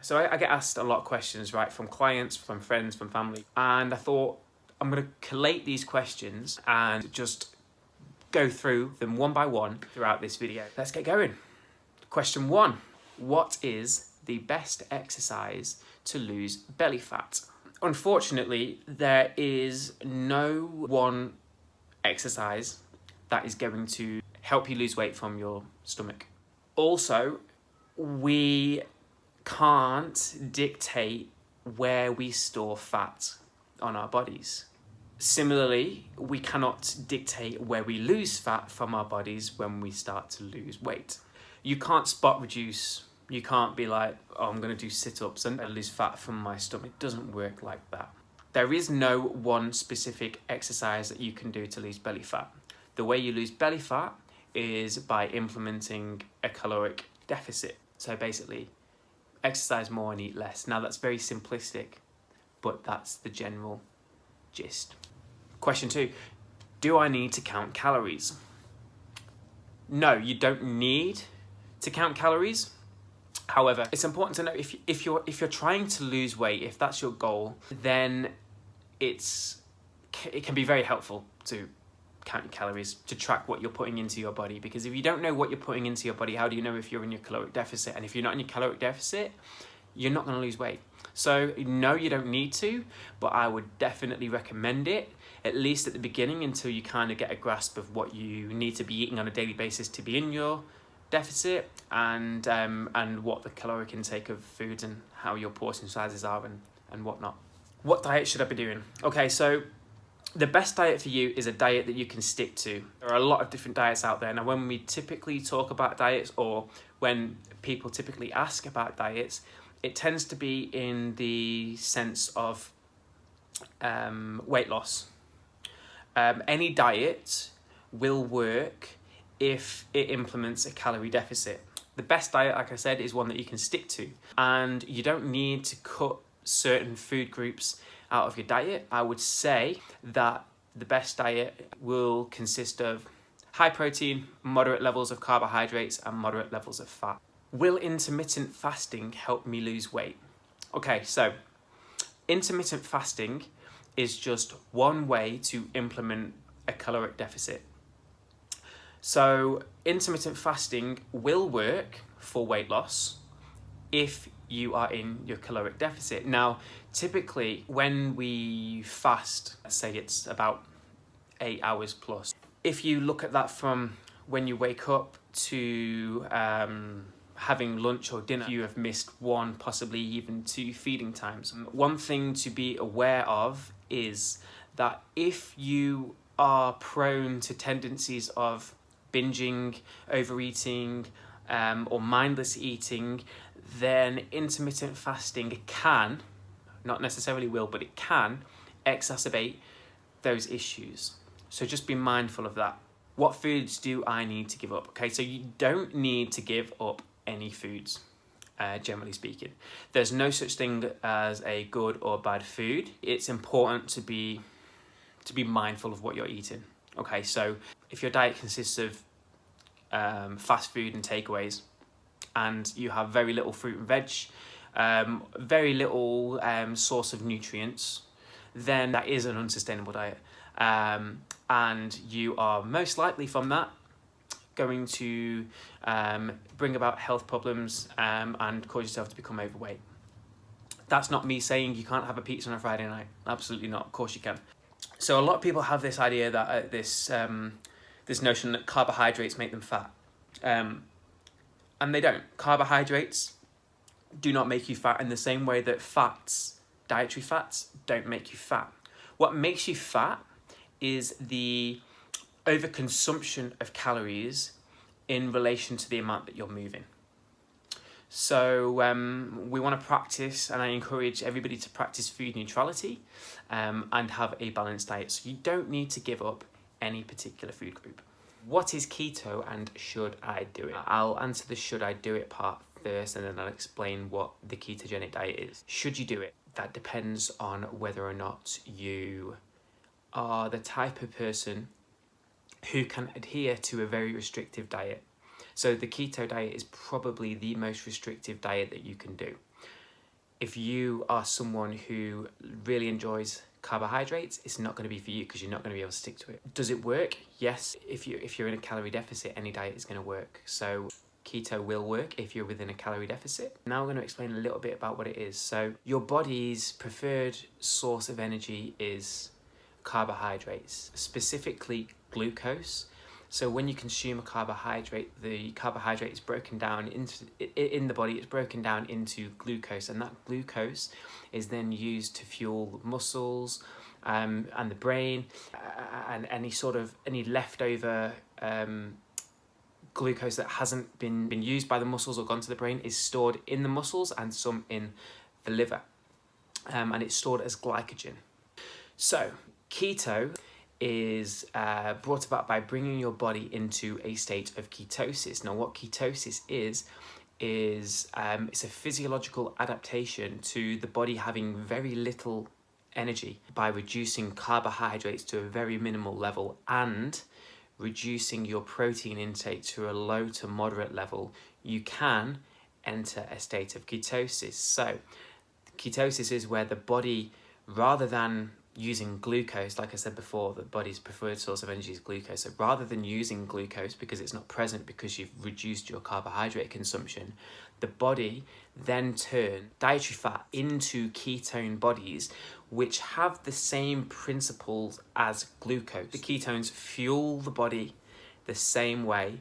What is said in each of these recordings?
So I get asked a lot of questions, right, from clients, from friends, from family, and I thought I'm going to collate these questions and just go through them one by one throughout this video. Let's get going. Question 1. What is the best exercise to lose belly fat? Unfortunately, there is no one exercise that is going to help you lose weight from your stomach. Also, we can't dictate where we store fat on our bodies. Similarly, we cannot dictate where we lose fat from our bodies when we start to lose weight. You can't spot reduce. You can't be like, oh, I'm going to do sit-ups and lose fat from my stomach. It doesn't work like that. There is no one specific exercise that you can do to lose belly fat. The way you lose belly fat is by implementing a caloric deficit. So basically, exercise more and eat less. Now that's very simplistic, but that's the general gist. Question 2, do I need to count calories? No, you don't need to count calories. However, it's important to know if you're trying to lose weight, if that's your goal, then it can be very helpful to count your calories, to track what you're putting into your body, because if you don't know what you're putting into your body, how do you know if you're in your caloric deficit? And if you're not in your caloric deficit, you're not going to lose weight. So no, you don't need to, but I would definitely recommend it, at least at the beginning, until you kind of get a grasp of what you need to be eating on a daily basis to be in your deficit, and what the caloric intake of foods and how your portion sizes are and whatnot. What diet should I be doing? Okay, so the best diet for you is a diet that you can stick to. There are a lot of different diets out there. Now, when we typically talk about diets, or when people typically ask about diets, it tends to be in the sense of weight loss. Any diet will work if it implements a calorie deficit. The best diet, like I said, is one that you can stick to, and you don't need to cut certain food groups out of your diet. I would say that the best diet will consist of high protein, moderate levels of carbohydrates, and moderate levels of fat. Will intermittent fasting help me lose weight? Okay, so intermittent fasting is just one way to implement a caloric deficit. So intermittent fasting will work for weight loss if you are in your caloric deficit. Now, typically when we fast, let's say it's about 8 hours plus, if you look at that from when you wake up to having lunch or dinner, you have missed 1, possibly even 2 feeding times. One thing to be aware of is that if you are prone to tendencies of binging, overeating, or mindless eating, then intermittent fasting can, not necessarily will, but it can exacerbate those issues. So just be mindful of that. What foods do I need to give up? Okay, so you don't need to give up any foods, generally speaking. There's no such thing as a good or bad food. It's important to be mindful of what you're eating. Okay, so if your diet consists of fast food and takeaways, and you have very little fruit and veg, very little source of nutrients, then that is an unsustainable diet. And you are most likely from that going to bring about health problems and cause yourself to become overweight. That's not me saying you can't have a pizza on a Friday night. Absolutely not. Of course you can. So a lot of people have this idea that this notion that carbohydrates make them fat. And they don't. Carbohydrates do not make you fat in the same way that fats, dietary fats, don't make you fat. What makes you fat is the overconsumption of calories in relation to the amount that you're moving. So we want to practice, and I encourage everybody to practice food neutrality and have a balanced diet. So you don't need to give up any particular food group. What is keto and should I do it? I'll answer the should I do it part first, and then I'll explain what the ketogenic diet is. Should you do it? That depends on whether or not you are the type of person who can adhere to a very restrictive diet. So the keto diet is probably the most restrictive diet that you can do. If you are someone who really enjoys carbohydrates, it's not going to be for you because you're not going to be able to stick to it. Does it work? Yes. If you're in a calorie deficit, any diet is going to work. So keto will work if you're within a calorie deficit. Now I'm going to explain a little bit about what it is. So your body's preferred source of energy is carbohydrates, specifically glucose. So when you consume a carbohydrate, the carbohydrate is broken down in the body, it's broken down into glucose, and that glucose is then used to fuel muscles and the brain, and any leftover glucose that hasn't been used by the muscles or gone to the brain is stored in the muscles and some in the liver, and it's stored as glycogen. So keto is brought about by bringing your body into a state of ketosis. Now what ketosis is it's a physiological adaptation to the body having very little energy by reducing carbohydrates to a very minimal level and reducing your protein intake to a low to moderate level. You can enter a state of ketosis. So ketosis is where the body, rather than using glucose, like I said before, the body's preferred source of energy is glucose. So rather than using glucose because it's not present because you've reduced your carbohydrate consumption, the body then turns dietary fat into ketone bodies which have the same principles as glucose. The ketones fuel the body the same way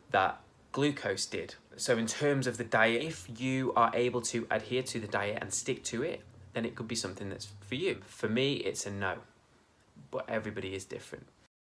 that glucose did. So in terms of the diet, if you are able to adhere to the diet and stick to it, then it could be something that's for you. For me, it's a no, but everybody is different.